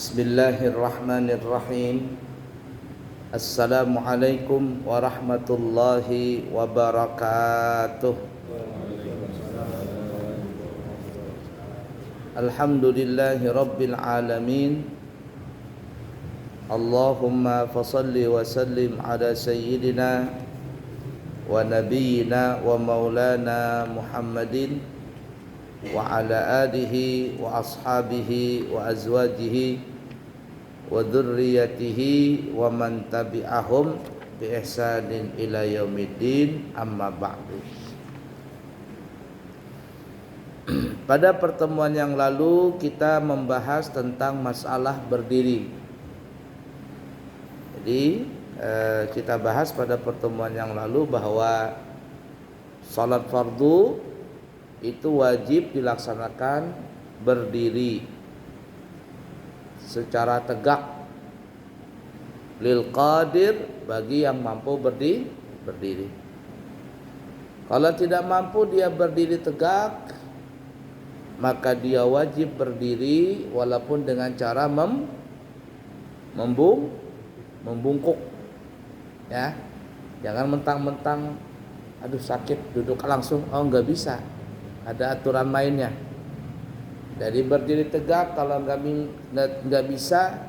Bismillahirrahmanirrahim. Assalamualaikum warahmatullahi wabarakatuh. Alhamdulillahi rabbil alamin. Allahumma fasalli wa sallim ala sayyidina wa nabiyyina wa maulana Muhammadin wa ala alihi wa ashabihi wa azwajihi wa dzurriyyatihi wa man tabi'ahum bi ihsanin ila yaumiddin, amma ba'du. Pada pertemuan yang lalu kita membahas tentang masalah berdiri. Jadi kita bahas pada pertemuan yang lalu bahwa salat fardu itu wajib dilaksanakan berdiri secara tegak, lil qadir, bagi yang mampu berdiri. Kalau tidak mampu dia berdiri tegak, maka dia wajib berdiri walaupun dengan cara membungkuk. Ya, jangan mentang-mentang aduh sakit duduk langsung, nggak bisa. Ada aturan mainnya. Jadi berdiri tegak kalau nggak bisa,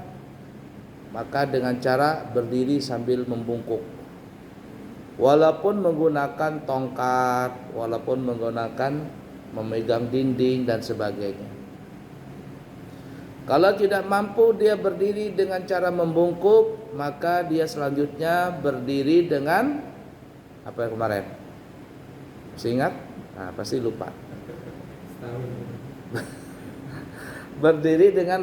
maka dengan cara berdiri sambil membungkuk. Walaupun menggunakan tongkat, walaupun menggunakan memegang dinding dan sebagainya. Kalau tidak mampu dia berdiri dengan cara membungkuk, maka dia selanjutnya berdiri dengan apa yang kemarin? Masih ingat? Nah, pasti lupa. Berdiri dengan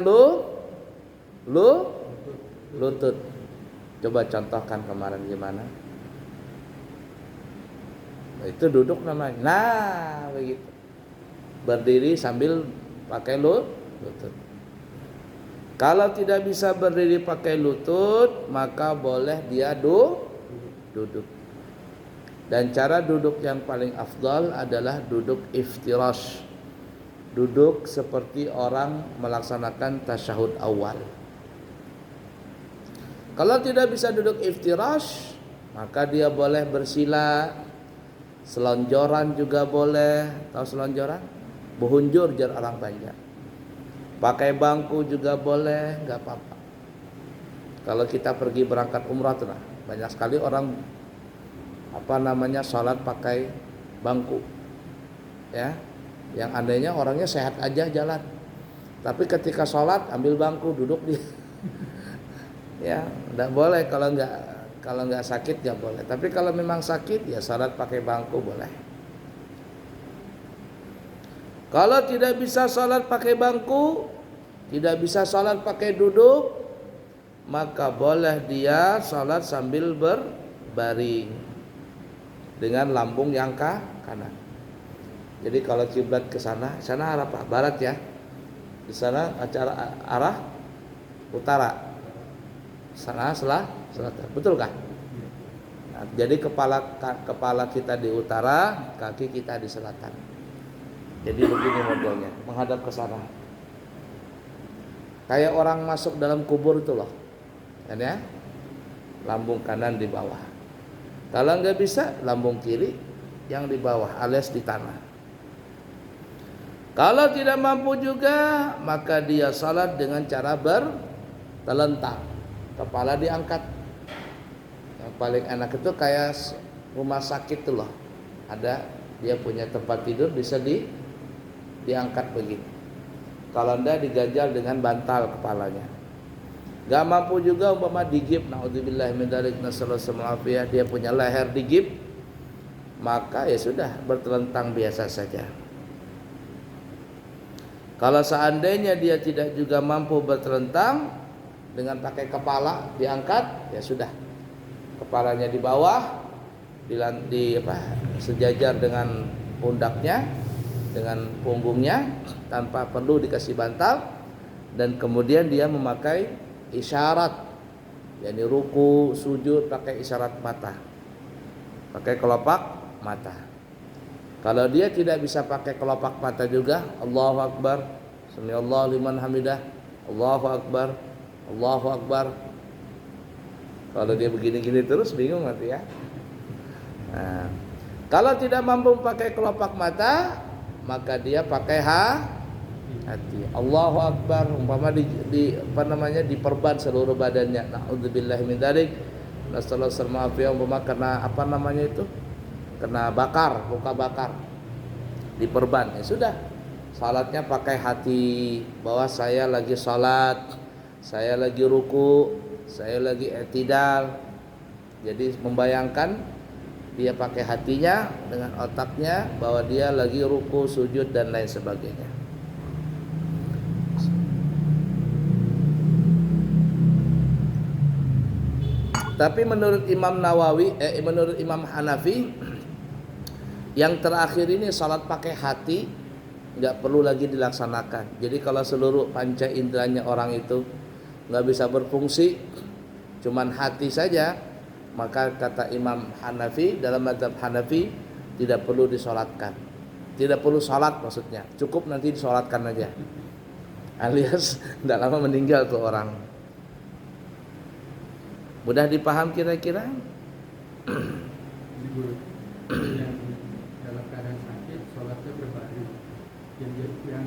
lutut. Coba contohkan kemarin gimana? Itu duduk namanya. Nah, begitu. Berdiri sambil pakai lutut. Kalau tidak bisa berdiri pakai lutut, maka boleh dia duduk. Dan cara duduk yang paling afdal adalah duduk iftirash. Duduk seperti orang melaksanakan tasyahud awal. Kalau tidak bisa duduk iftirash, maka dia boleh bersila, selonjoran juga boleh. Tahu selonjoran? Behunjur jar orang banyak. Pakai bangku juga boleh, nggak apa-apa. Kalau kita pergi berangkat umrah tuh, banyak sekali orang salat pakai bangku, ya. Yang andainya orangnya sehat aja jalan, tapi ketika sholat ambil bangku duduk di ya tidak boleh. Kalau nggak sakit ya boleh, tapi kalau memang sakit ya sholat pakai bangku boleh. Kalau tidak bisa sholat pakai bangku, tidak bisa sholat pakai duduk, maka boleh dia sholat sambil berbaring dengan lambung yang kanan. Jadi kalau kiblat ke sana arah barat ya. Di sana arah utara. Sana selatan. Betul kan? Nah, jadi kepala kita di utara, kaki kita di selatan. Jadi begini modelnya, menghadap ke sana. Kayak orang masuk dalam kubur itu loh. Kan ya? Lambung kanan di bawah. Kalau nggak bisa, lambung kiri yang di bawah alias di tanah. Kalau tidak mampu juga, maka dia salat dengan cara bertelentang, kepala diangkat. Yang paling enak itu kayak rumah sakit tuh loh. Ada dia punya tempat tidur bisa diangkat begini. Kalau enggak diganjal dengan bantal kepalanya. Gak mampu juga umpama digip, naudzubillah min dzalik, nasallallahu alaihi, dia punya leher digip, maka ya sudah bertelentang biasa saja. Kalau seandainya dia tidak juga mampu bertelentang dengan pakai kepala diangkat, ya sudah. Kepalanya di bawah, sejajar dengan pundaknya, dengan punggungnya, tanpa perlu dikasih bantal, dan kemudian dia memakai isyarat, yakni ruku, sujud pakai isyarat mata, pakai kelopak mata. Kalau dia tidak bisa pakai kelopak mata juga, Allahu Akbar, Sami Allahu liman hamidah, Allahu Akbar, Allahu Akbar. Kalau dia begini-gini terus bingung nanti ya. Nah, kalau tidak mampu pakai kelopak mata, maka dia pakai hati. Allahu Akbar, umpama diperban seluruh badannya. Nauzubillahi min dzalik. Nasallallahu alaihi umpama kena itu? Kena bakar, luka bakar. Diperban. Ya sudah. Salatnya pakai hati, bahwa saya lagi salat, saya lagi ruku, saya lagi i'tidal. Jadi membayangkan dia pakai hatinya dengan otaknya bahwa dia lagi ruku, sujud dan lain sebagainya. Tapi menurut menurut Imam Hanafi, yang terakhir ini salat pakai hati nggak perlu lagi dilaksanakan. Jadi kalau seluruh panca inderanya orang itu nggak bisa berfungsi, cuman hati saja, maka kata Imam Hanafi, dalam mazhab Hanafi tidak perlu disolatkan. Tidak perlu salat maksudnya, cukup nanti disolatkan aja. Alias tidak lama meninggal tuh orang. Mudah dipaham kira-kira? Yang dalam keadaan sakit sholatnya berbaring. Yang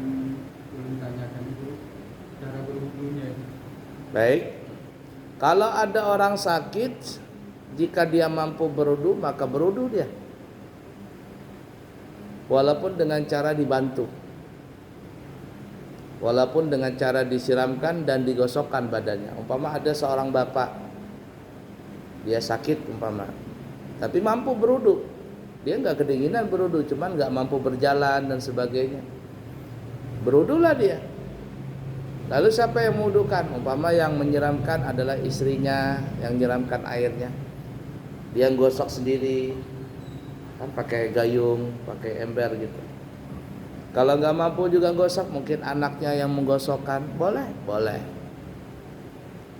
belum tanyakan itu cara berwudunya. Baik. Kalau ada orang sakit, jika dia mampu berwudu maka berwudu dia. Walaupun dengan cara dibantu. Walaupun dengan cara disiramkan dan digosokkan badannya. Umpama ada seorang bapak, dia sakit umpama, tapi mampu berwudu. Dia nggak kedinginan berwudu, cuman nggak mampu berjalan dan sebagainya. Berwudulah dia. Lalu siapa yang mewudukan? Umpama yang menyiramkan adalah istrinya yang menyiramkan airnya. Dia gosok sendiri, kan pakai gayung, pakai ember gitu. Kalau nggak mampu juga gosok, mungkin anaknya yang menggosokkan, boleh.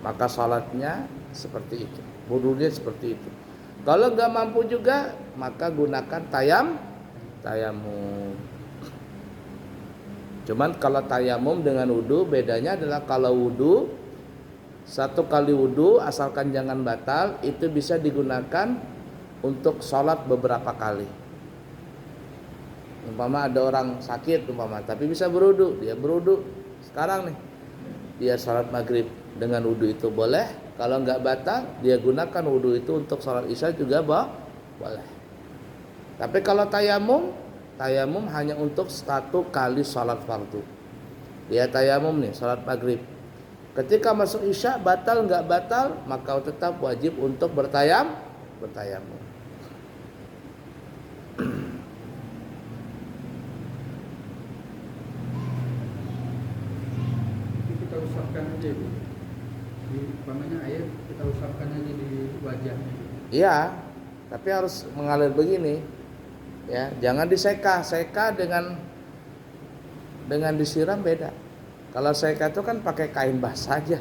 Maka salatnya seperti itu, wudunya seperti itu. Kalau nggak mampu juga, maka gunakan tayamum. Cuman kalau tayamum dengan wudu, bedanya adalah kalau wudu, satu kali wudu asalkan jangan batal, itu bisa digunakan untuk sholat beberapa kali. Umpama ada orang sakit tapi bisa berwudu, dia berwudu sekarang nih, dia sholat maghrib dengan wudu itu boleh. Kalau nggak batal, dia gunakan wudu itu untuk sholat isya juga boleh. Tapi kalau tayamum hanya untuk satu kali sholat fardu. Dia tayamum nih, sholat maghrib. Ketika masuk isya batal nggak batal, maka tetap wajib untuk bertayamum. Kita usapkan aja Bu. Di umpamanya air kita usapkan aja di wajahnya. Iya, tapi harus mengalir begini. Ya, jangan seka dengan disiram beda. Kalau seka itu kan pakai kain basah saja,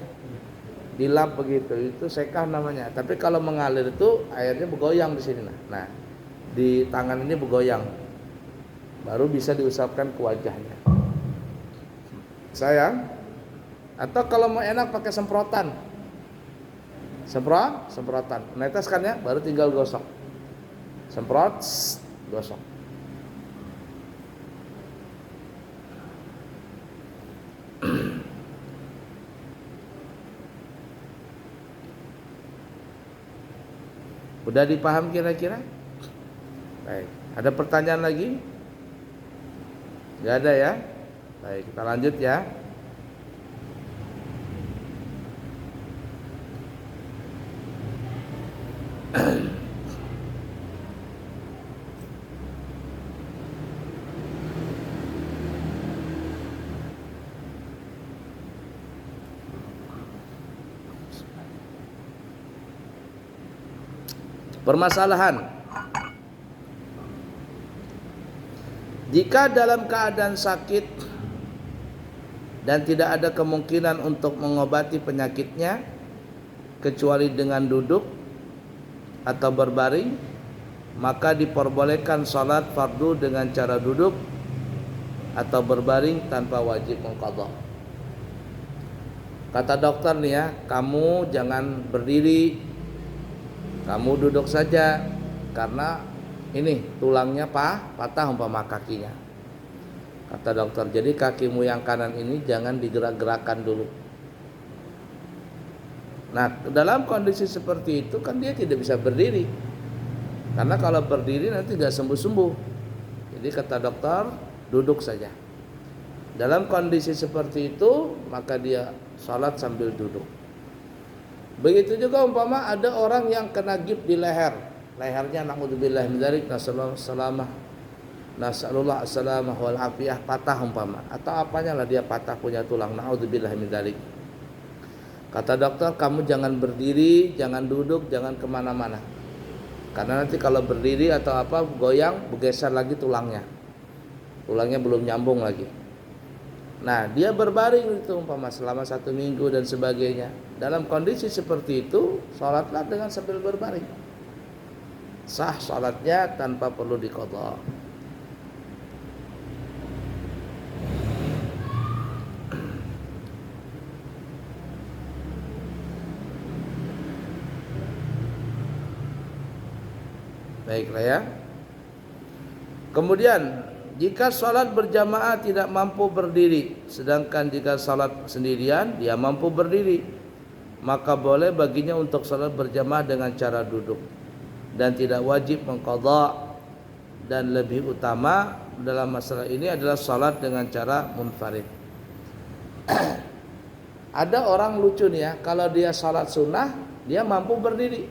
dilap begitu, itu seka namanya. Tapi kalau mengalir itu airnya bergoyang di sini. Nah, di tangan ini bergoyang, baru bisa diusapkan ke wajahnya. Sayang. Atau kalau mau enak pakai semprotan, meneteskan ya, baru tinggal gosok. Semprot, gosok. Udah dipaham kira-kira? Baik, ada pertanyaan lagi? Gak ada ya? Baik, kita lanjut ya. Permasalahan, jika dalam keadaan sakit dan tidak ada kemungkinan untuk mengobati penyakitnya kecuali dengan duduk atau berbaring, maka diperbolehkan salat fardu dengan cara duduk atau berbaring tanpa wajib mengqadha. Kata dokter nih ya, kamu jangan berdiri, kamu duduk saja karena ini tulangnya patah umpama kakinya. Kata dokter, jadi kakimu yang kanan ini jangan digerak-gerakkan dulu. Nah, dalam kondisi seperti itu kan dia tidak bisa berdiri. Karena kalau berdiri nanti gak sembuh-sembuh. Jadi kata dokter, duduk saja. Dalam kondisi seperti itu, maka dia salat sambil duduk. Begitu juga umpama ada orang yang kena gip di leher. Lehernya naudzubillah min dzalik, nasallallahu assalamah wal afiyah, patah umpama. Atau apanya lah dia patah punya tulang, naudzubillah min dzalik. Kata dokter, kamu jangan berdiri, jangan duduk, jangan kemana-mana. Karena nanti kalau berdiri atau apa goyang, bergeser lagi tulangnya. Tulangnya belum nyambung lagi. Nah, dia berbaring itu umpama selama 1 minggu dan sebagainya. Dalam kondisi seperti itu, sholatlah dengan sambil berbaring. Sah sholatnya tanpa perlu diqadha. Baiklah ya. Kemudian jika sholat berjamaah tidak mampu berdiri, sedangkan jika sholat sendirian dia mampu berdiri, maka boleh baginya untuk sholat berjamaah dengan cara duduk dan tidak wajib mengqadha. Dan lebih utama dalam masalah ini adalah sholat dengan cara munfarid. Ada orang lucu nih ya, kalau dia sholat sunnah dia mampu berdiri,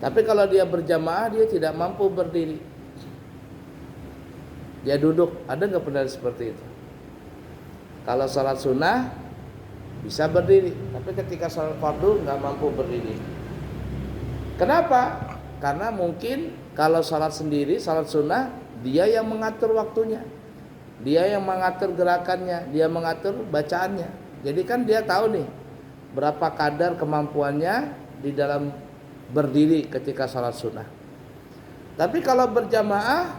tapi kalau dia berjamaah dia tidak mampu berdiri, dia duduk. Ada nggak benar seperti itu? Kalau sholat sunnah bisa berdiri, tapi ketika sholat fardu nggak mampu berdiri. Kenapa? Karena mungkin kalau sholat sendiri, sholat sunnah, dia yang mengatur waktunya, dia yang mengatur gerakannya, dia mengatur bacaannya. Jadi kan dia tahu nih berapa kadar kemampuannya di dalam berdiri ketika sholat sunnah. Tapi kalau berjamaah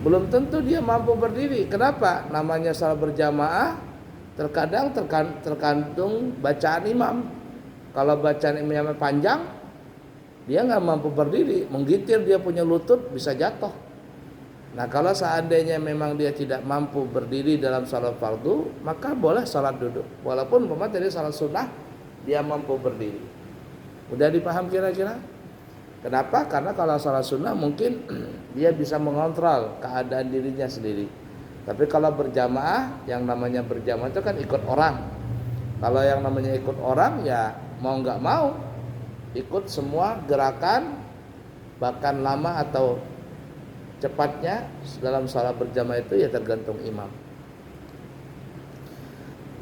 belum tentu dia mampu berdiri. Kenapa? Namanya salat berjamaah terkadang tergantung bacaan imam. Kalau bacaan imamnya panjang, dia nggak mampu berdiri, menggigit dia punya lutut bisa jatuh. Nah, kalau seandainya memang dia tidak mampu berdiri dalam salat fardu, maka boleh salat duduk. Walaupun umpama tadi salat sunnah dia mampu berdiri. Udah dipaham kira-kira? Kenapa? Karena kalau salat sunnah mungkin dia bisa mengontrol keadaan dirinya sendiri. Tapi kalau berjamaah, yang namanya berjamaah itu kan ikut orang. Kalau yang namanya ikut orang ya mau nggak mau ikut semua gerakan, bahkan lama atau cepatnya dalam salat berjamaah itu ya tergantung imam.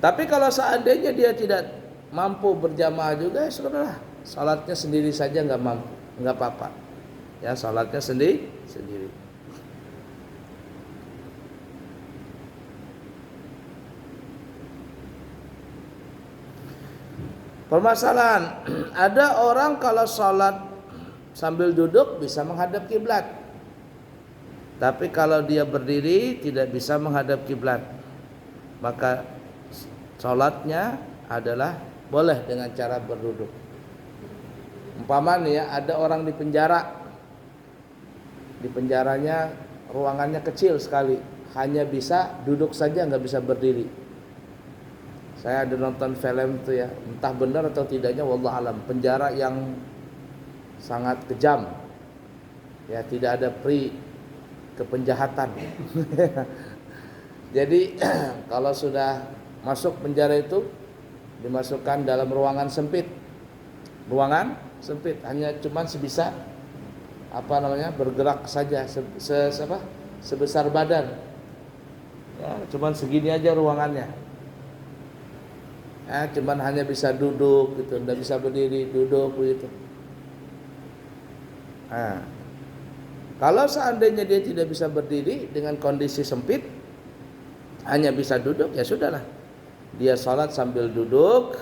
Tapi kalau seandainya dia tidak mampu berjamaah juga, ya sudahlah, salatnya sendiri saja nggak mampu, nggak apa-apa. Ya, salatnya sendiri. Permasalahan, ada orang kalau salat sambil duduk bisa menghadap kiblat. Tapi kalau dia berdiri tidak bisa menghadap kiblat. Maka salatnya adalah boleh dengan cara berduduk. Umpama nih ya, ada orang di penjara. Di penjaranya ruangannya kecil sekali, hanya bisa duduk saja, nggak bisa berdiri. Saya ada nonton film itu ya, entah benar atau tidaknya wallah alam, penjara yang sangat kejam. Ya, tidak ada pri kepenjahatan. Jadi kalau sudah masuk penjara itu dimasukkan dalam ruangan sempit. Ruangan sempit, hanya cuman sebisa bergerak saja sebesar badan. Ya, cuman segini aja ruangannya. Cuman hanya bisa duduk gitu, tidak bisa berdiri, duduk begitu. Kalau seandainya dia tidak bisa berdiri dengan kondisi sempit, hanya bisa duduk, ya sudahlah. Dia sholat sambil duduk,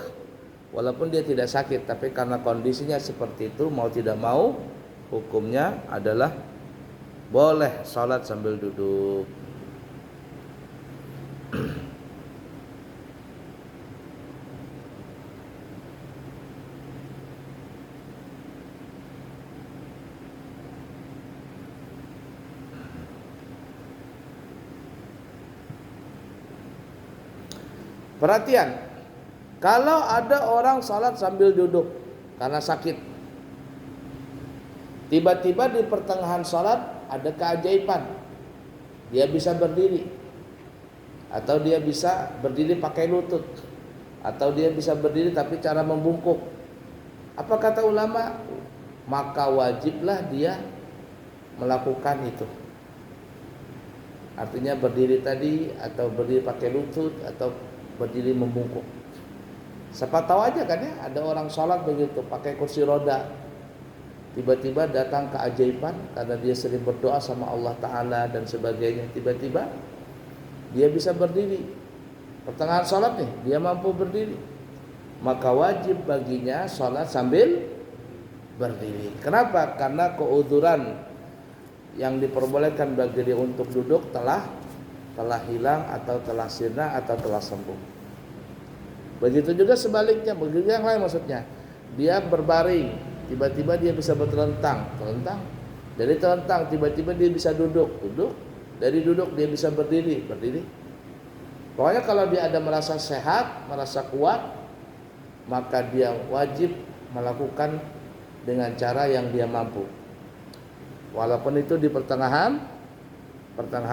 walaupun dia tidak sakit, tapi karena kondisinya seperti itu, mau tidak mau, hukumnya adalah boleh sholat sambil duduk. Perhatian, kalau ada orang salat sambil duduk karena sakit, tiba-tiba di pertengahan salat ada keajaiban, dia bisa berdiri, atau dia bisa berdiri pakai lutut, atau dia bisa berdiri tapi cara membungkuk. Apa kata ulama? Maka wajiblah dia melakukan itu. Artinya berdiri tadi, atau berdiri pakai lutut, atau berdiri membungkuk. Siapa tahu aja kan ya, ada orang sholat begitu pakai kursi roda, tiba-tiba datang keajaiban karena dia sering berdoa sama Allah Ta'ala dan sebagainya. Tiba-tiba dia bisa berdiri, pertengahan sholat nih dia mampu berdiri, maka wajib baginya sholat sambil berdiri. Kenapa? Karena keuzuran yang diperbolehkan bagi dia untuk duduk telah hilang, atau telah sirna, atau telah sembuh. Begitu juga sebaliknya, begitu yang lain maksudnya. Dia berbaring, tiba-tiba dia bisa terlentang. Dari terlentang tiba-tiba dia bisa duduk. Dari duduk dia bisa berdiri. Pokoknya kalau dia ada merasa sehat, merasa kuat, maka dia wajib melakukan dengan cara yang dia mampu. Walaupun itu di pertengahan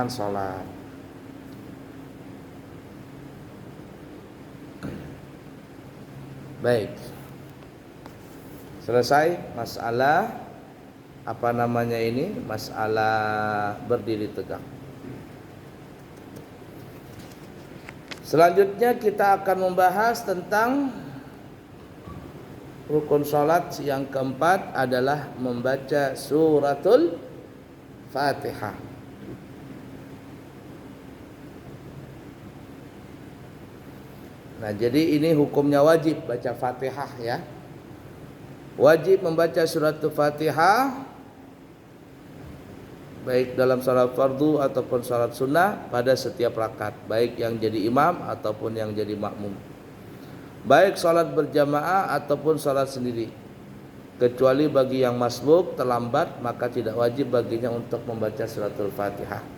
sholat. Baik. Selesai masalah masalah berdiri tegak. Selanjutnya kita akan membahas tentang rukun salat yang keempat adalah membaca suratul Fatihah. Nah, jadi ini hukumnya wajib baca Fatihah ya. Wajib membaca suratul Fatihah baik dalam salat fardu ataupun salat sunnah pada setiap rakaat, baik yang jadi imam ataupun yang jadi makmum. Baik salat berjamaah ataupun salat sendiri. Kecuali bagi yang masbuk terlambat, maka tidak wajib baginya untuk membaca suratul Fatihah.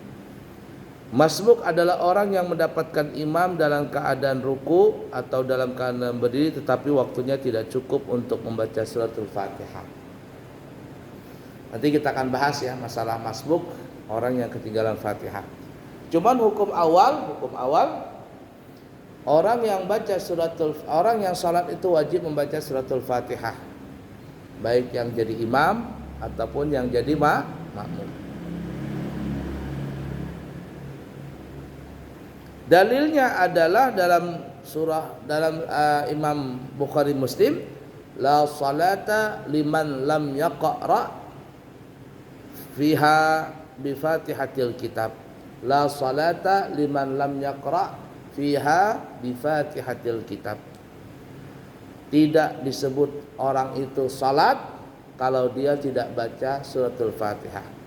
Masbuk adalah orang yang mendapatkan imam dalam keadaan ruku atau dalam keadaan berdiri, tetapi waktunya tidak cukup untuk membaca suratul Fatihah. Nanti kita akan bahas ya masalah masbuk, orang yang ketinggalan Fatihah. Cuman hukum awal orang yang salat itu wajib membaca suratul Fatihah, baik yang jadi imam ataupun yang jadi makmum. Dalilnya adalah dalam Imam Bukhari Muslim, la salata liman lam yaqra fiha bi Fatihatil kitab. La salata liman lam yaqra fiha bi Fatihatil kitab. Tidak disebut orang itu salat kalau dia tidak baca suratul Fatihah.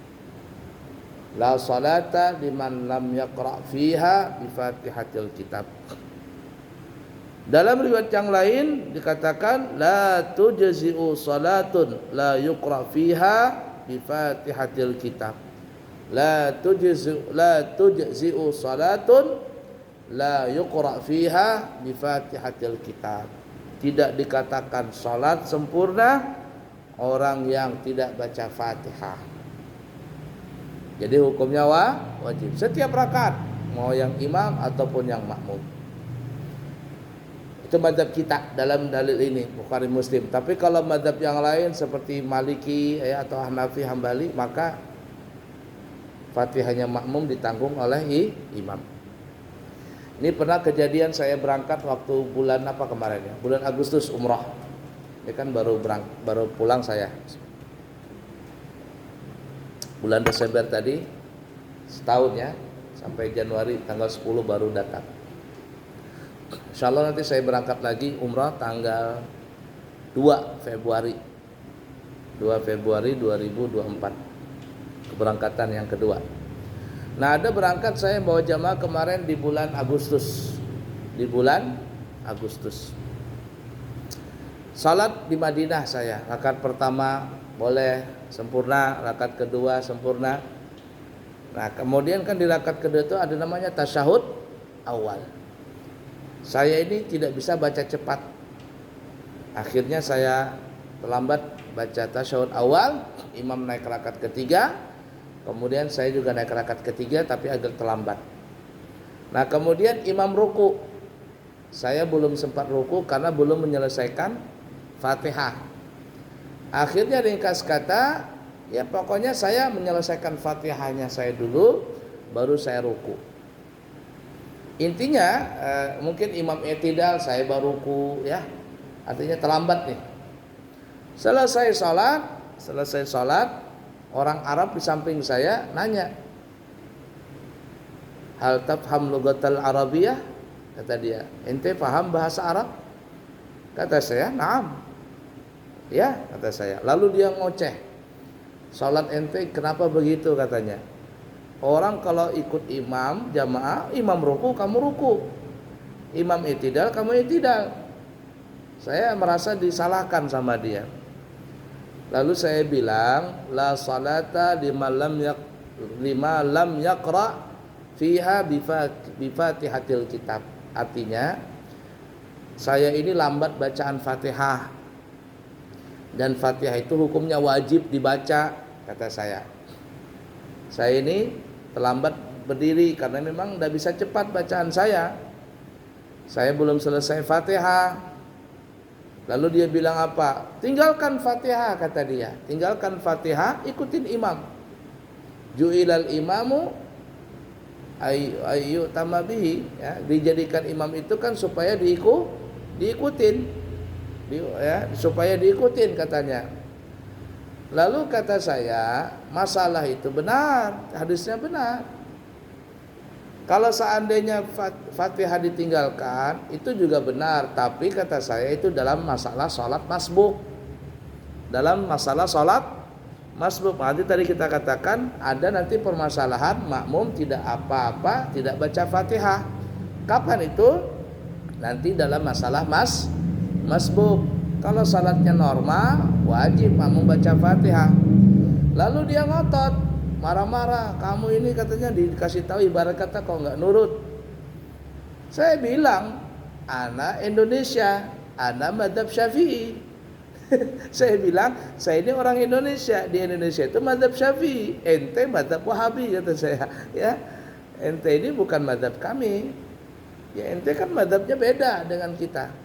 La salata liman lam yaqra fiha bi Fatihatil kitab. Dalam riwayat yang lain dikatakan la tujzi'u salatun la yuqra fiha bi Fatihatil kitab. La tujzi'u salatun la yuqra fiha bi Fatihatil kitab. Tidak dikatakan salat sempurna orang yang tidak baca Fatihah. Jadi hukumnya wajib setiap rakaat, mau yang imam ataupun yang makmum. Itu mazhab kita dalam dalil ini Bukhari Muslim. Tapi kalau mazhab yang lain seperti Maliki atau Hanafi Hambali, maka Fatihahnya makmum ditanggung oleh imam. Ini pernah kejadian, saya berangkat waktu bulan apa kemarin ya? Bulan Agustus umrah. Ini kan baru pulang saya. Bulan Desember tadi setahun ya, sampai Januari tanggal 10 baru datang. Insyaallah nanti saya berangkat lagi umrah tanggal 2 Februari 2024, keberangkatan yang kedua. Nah, ada berangkat saya bawa jamaah kemarin di bulan Agustus. Salat di Madinah saya, rakaat pertama boleh sempurna, rakaat kedua sempurna. Nah, kemudian kan di rakaat kedua itu ada namanya tasyahud awal. Saya ini tidak bisa baca cepat. Akhirnya saya terlambat baca tasyahud awal, imam naik rakaat ketiga, kemudian saya juga naik rakaat ketiga tapi agak terlambat. Nah, kemudian imam ruku. Saya belum sempat ruku karena belum menyelesaikan Fatihah. Akhirnya ringkas kata, ya pokoknya saya menyelesaikan Fatihahnya saya dulu, baru saya ruku. Intinya mungkin imam i'tidal saya baru ruku, ya. Artinya terlambat nih. Selesai sholat, orang Arab di samping saya nanya, hal tafham lughatal Arabiyah? Kata dia, ente paham bahasa Arab? Kata saya, na'am. Ya, kata saya. Lalu dia ngoceh, sholat ente kenapa begitu katanya. Orang kalau ikut imam jamaah, imam ruku kamu ruku, imam i'tidal kamu i'tidal. Saya merasa disalahkan sama dia. Lalu saya bilang, la salata lima lam yaqra fiha bifatihatil kitab. Artinya, saya ini lambat bacaan Fatihah. Dan Fatihah itu hukumnya wajib dibaca, kata saya. Saya ini terlambat berdiri karena memang tidak bisa cepat bacaan saya. Saya belum selesai Fatihah. Lalu dia bilang apa? Tinggalkan Fatihah, kata dia. Tinggalkan Fatihah, ikutin imam. Ju'ilal imamu ayu tamabihi, ya, dijadikan imam itu kan supaya diikutin, ya, supaya diikutin katanya. Lalu kata saya, masalah itu benar, hadisnya benar. Kalau seandainya Fatihah ditinggalkan, itu juga benar. Tapi kata saya itu dalam masalah sholat masbuk. Dalam masalah sholat masbuk. Nanti tadi kita katakan ada nanti permasalahan makmum tidak apa-apa, tidak baca Fatihah. Kapan itu? Nanti dalam masalah masbuk. Kalau sholatnya normal, wajib makmum baca Fatihah. Lalu dia ngotot, marah-marah, kamu ini katanya dikasih tahu ibarat kata kok nggak nurut. Saya bilang, ana Indonesia, ana madhab Syafi'i. Saya bilang, saya ini orang Indonesia, di Indonesia itu madhab Syafi'i, ente madhab Wahabi, kata saya. Ya, ente ini bukan madhab kami. Ya, ente kan madhabnya beda dengan kita.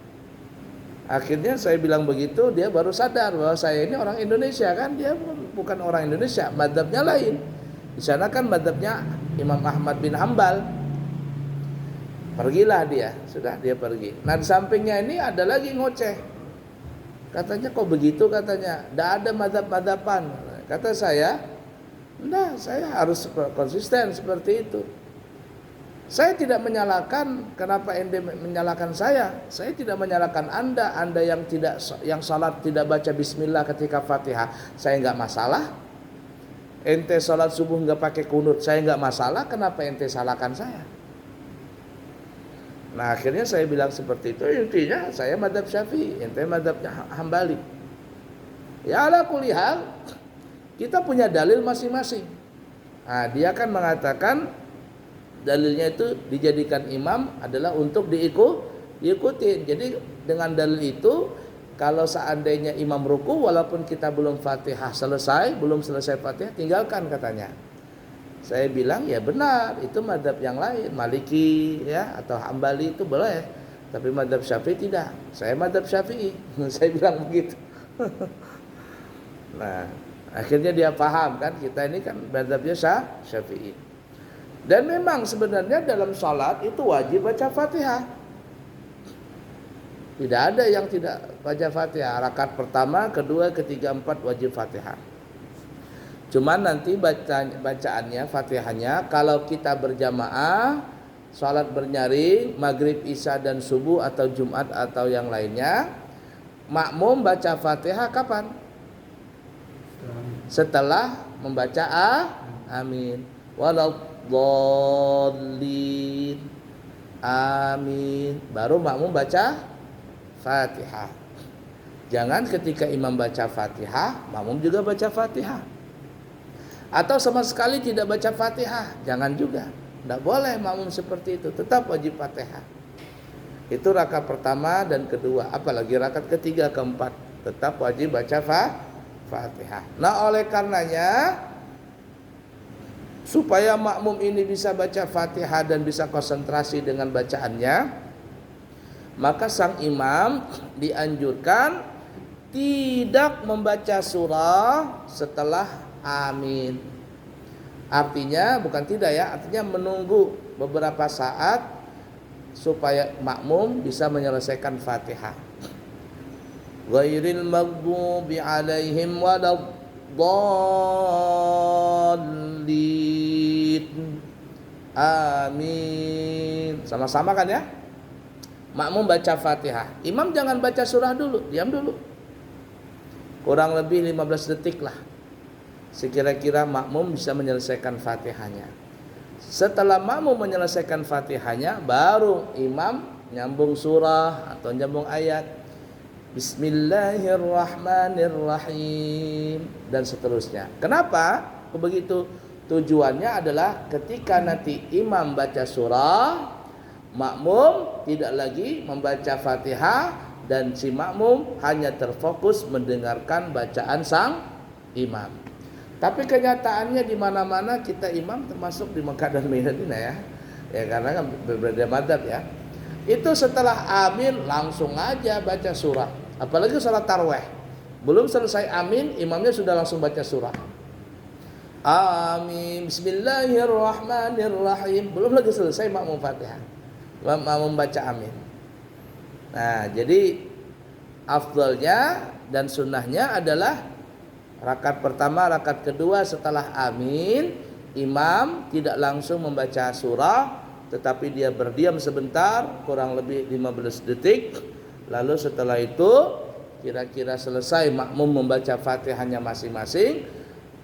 Akhirnya saya bilang begitu, dia baru sadar bahwa saya ini orang Indonesia, kan dia bukan orang Indonesia, madhabnya lain. Di sana kan madhabnya Imam Ahmad bin Hambal. Pergilah dia, sudah dia pergi. Nah di sampingnya ini ada lagi ngoceh. Katanya kok begitu katanya, tidak ada madhab-madhaban. Kata saya, enggak, saya harus konsisten seperti itu. Saya tidak menyalahkan, kenapa ente menyalahkan saya? Saya tidak menyalahkan anda yang salat tidak baca bismillah ketika Fatihah, saya enggak masalah. Ente salat subuh enggak pakai kunut, saya enggak masalah. Kenapa ente salahkan saya? Nah akhirnya saya bilang seperti itu. Intinya saya madhab Syafi'i, ente madhabnya Hambali. Ya ala kulli hal, kita punya dalil masing-masing. Nah dia kan mengatakan dalilnya itu dijadikan imam adalah untuk diikutin. Jadi dengan dalil itu, kalau seandainya imam ruku walaupun kita belum Fatihah belum selesai Fatihah, tinggalkan katanya. Saya bilang ya benar, itu madhab yang lain, Maliki ya atau Hambali itu boleh, tapi madhab Syafi'i tidak. Saya madhab Syafi'i. Saya bilang begitu. Nah akhirnya dia paham kan, kita ini kan madhabnya Syafi'i. Dan memang sebenarnya dalam salat itu wajib baca Fatihah. Tidak ada yang tidak baca Fatihah. Rakaat pertama, kedua, ketiga, empat wajib Fatihah. Cuman nanti bacaannya, Fatihahnya kalau kita berjamaah, salat bernyaring, maghrib, isya dan subuh atau Jumat atau yang lainnya, makmum baca Fatihah kapan? Setelah membaca amin. Waladdallin, amin, baru makmum baca Fatihah. Jangan ketika imam baca Fatihah, makmum juga baca Fatihah. Atau sama sekali tidak baca Fatihah, jangan juga. Tidak boleh makmum seperti itu, tetap wajib Fatihah. Itu rakaat pertama dan kedua, apalagi rakaat ketiga, keempat tetap wajib baca Fatihah. Nah, oleh karenanya supaya makmum ini bisa baca Fatihah dan bisa konsentrasi dengan bacaannya, maka sang imam dianjurkan tidak membaca surah setelah amin. Artinya bukan tidak ya, artinya menunggu beberapa saat supaya makmum bisa menyelesaikan Fatihah. Ghairil maghdubi alaihim waladdallin. Amin. Sama-sama kan ya? Makmum baca Fatihah. Imam jangan baca surah dulu, diam dulu. Kurang lebih 15 detik lah. Sekira-kira makmum bisa menyelesaikan Fatihahnya. Setelah makmum menyelesaikan Fatihahnya, baru imam nyambung surah atau nyambung ayat. Bismillahirrahmanirrahim dan seterusnya. Kenapa begitu? Tujuannya adalah ketika nanti imam baca surah, makmum tidak lagi membaca Fatihah dan si makmum hanya terfokus mendengarkan bacaan sang imam. Tapi kenyataannya di mana-mana kita imam, termasuk di Mekah dan Madinah ya. Ya karena kan berbeda madzhab ya. Itu setelah amin langsung aja baca surah. Apalagi salat tarawih. Belum selesai amin, imamnya sudah langsung baca surah. Amin, bismillahirrahmanirrahim. Belum lagi selesai makmum Fatihah. Makmum baca amin. Nah, jadi afdalnya dan sunnahnya adalah rakaat pertama, rakaat kedua setelah amin, imam tidak langsung membaca surah, tetapi dia berdiam sebentar, kurang lebih 15 detik. Lalu setelah itu kira-kira selesai makmum membaca Fatihahnya masing-masing,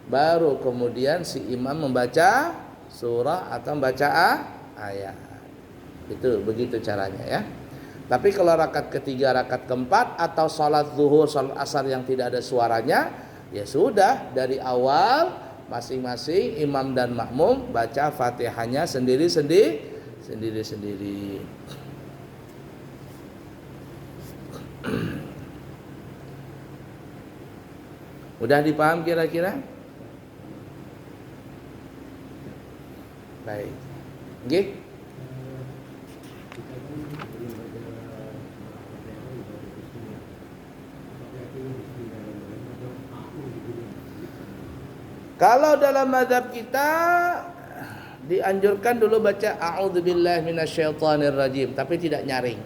baru kemudian si imam membaca surah atau membaca ayat. Itu begitu caranya ya. Tapi kalau rakaat ketiga, rakaat keempat atau salat zuhur, salat asar yang tidak ada suaranya, ya sudah dari awal masing-masing imam dan makmum baca Fatihahnya sendiri-sendiri. Udah dipaham kira-kira? Baik. Nggih? Kalau dalam mazhab kita dianjurkan dulu baca a'udzubillahi minasyaitonirrajim, tapi tidak nyaring.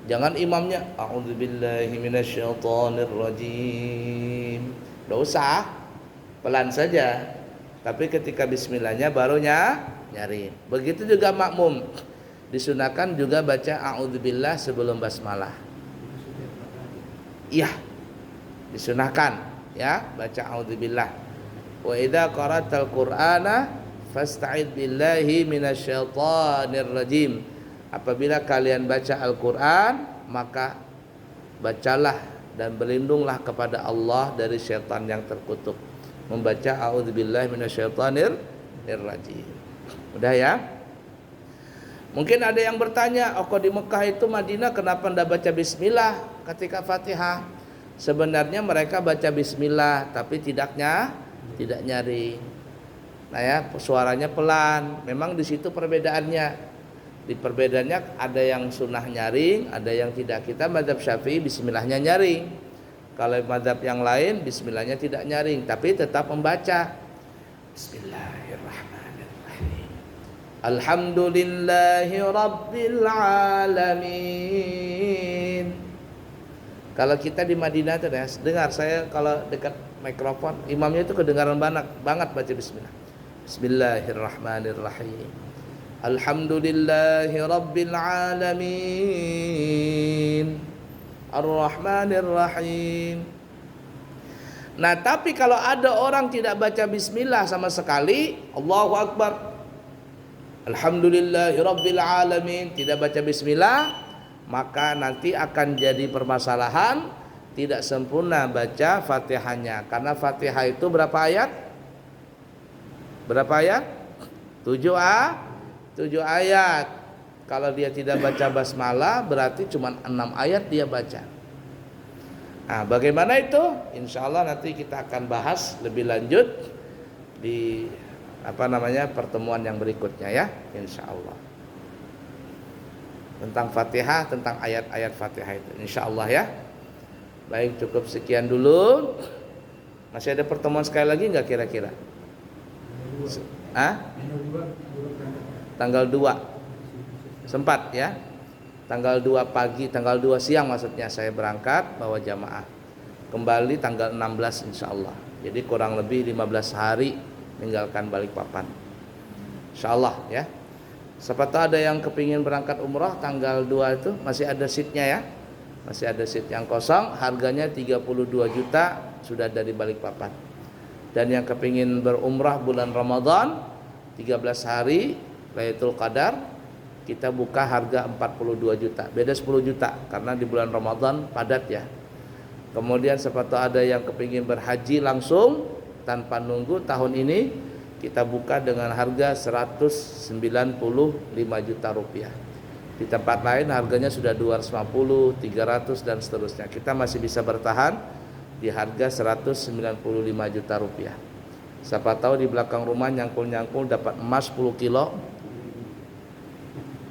Jangan imamnya a'udzubillahi minasyaitonirrajim. Enggak usah, pelan saja. Tapi ketika bismillahnya barunya nyaring. Begitu juga makmum. Disunahkan juga baca a'udzubillah sebelum basmalah. Iya. Disunahkan ya, baca a'udzubillah. Wa idza qara'tal Qur'ana fasta'id billahi minasyaitonir rajim. Apabila kalian baca Al-Qur'an, maka bacalah dan berlindunglah kepada Allah dari syaitan yang terkutuk. Membaca a'udzubillahi minasyaitonir rajim. Udah ya? Mungkin ada yang bertanya, kok di Mekah itu Madinah kenapa enggak baca bismillah ketika Fatihah? Sebenarnya mereka baca bismillah tapi tidak nyaring. Nah ya, suaranya pelan. Memang di situ perbedaannya. Di perbedaannya ada yang sunnah nyaring, ada yang tidak. Kita mazhab Syafi'i bismillahnya nyaring. Kalau mazhab yang lain bismillahnya tidak nyaring, tapi tetap membaca. Bismillahirrahmanirrahim. Alhamdulillahi rabbil alamin. Kalau kita di Madinah itu ya, dengar saya kalau dekat mikrofon, imamnya itu kedengaran banget baca bismillah. Bismillahirrahmanirrahim. Alhamdulillahi rabbil alamin. Ar-Rahmanir-Rahim. Nah, tapi kalau ada orang tidak baca bismillah sama sekali, Allahu Akbar. Alhamdulillahi rabbil alamin, tidak baca bismillah, maka nanti akan jadi permasalahan, tidak sempurna baca Fatihahnya. Karena Fatihah itu berapa ayat? Berapa ayat? 7 ayat. Kalau dia tidak baca basmalah berarti cuma 6 ayat dia baca. Nah, bagaimana itu? Insya Allah nanti kita akan bahas lebih lanjut di pertemuan yang berikutnya ya, insya Allah. Tentang Fatihah, tentang ayat-ayat Fatihah itu, insya Allah ya. Baik, cukup sekian dulu. Masih ada pertemuan sekali lagi nggak kira-kira? Tanggal 2 sempat ya. Tanggal 2 pagi, tanggal 2 siang maksudnya saya berangkat bawa jamaah. Kembali tanggal 16 insya Allah. Jadi kurang lebih 15 hari meninggalkan Balikpapan. Insya Allah ya. Siapa tahu ada yang kepingin berangkat umrah tanggal 2 itu masih ada seatnya ya. Masih ada seat yang kosong, harganya 32 juta sudah dari Balikpapan. Dan yang kepingin berumrah bulan Ramadan 13 hari Lailatul Qadar, kita buka harga 42 juta. Beda 10 juta karena di bulan Ramadan padat ya. Kemudian siapa tahu ada yang kepingin berhaji langsung tanpa nunggu tahun ini, kita buka dengan harga 195 juta rupiah. Di tempat lain harganya sudah 250, 300 dan seterusnya. Kita masih bisa bertahan di harga 195 juta rupiah. Siapa tahu di belakang rumah nyangkul-nyangkul dapat emas 10 kilo.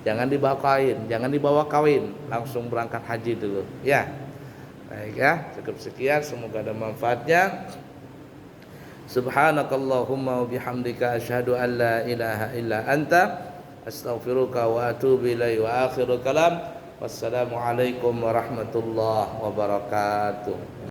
Jangan dibawa kawin, langsung berangkat haji dulu. Ya. Baik ya, cukup sekian, semoga ada manfaatnya. Subhanakallahumma wa bihamdika asyhadu an la ilaha illa anta astaghfiruka wa atubu ilaihi wa akhiru kalam. Wassalamu alaikum warahmatullahi wabarakatuh.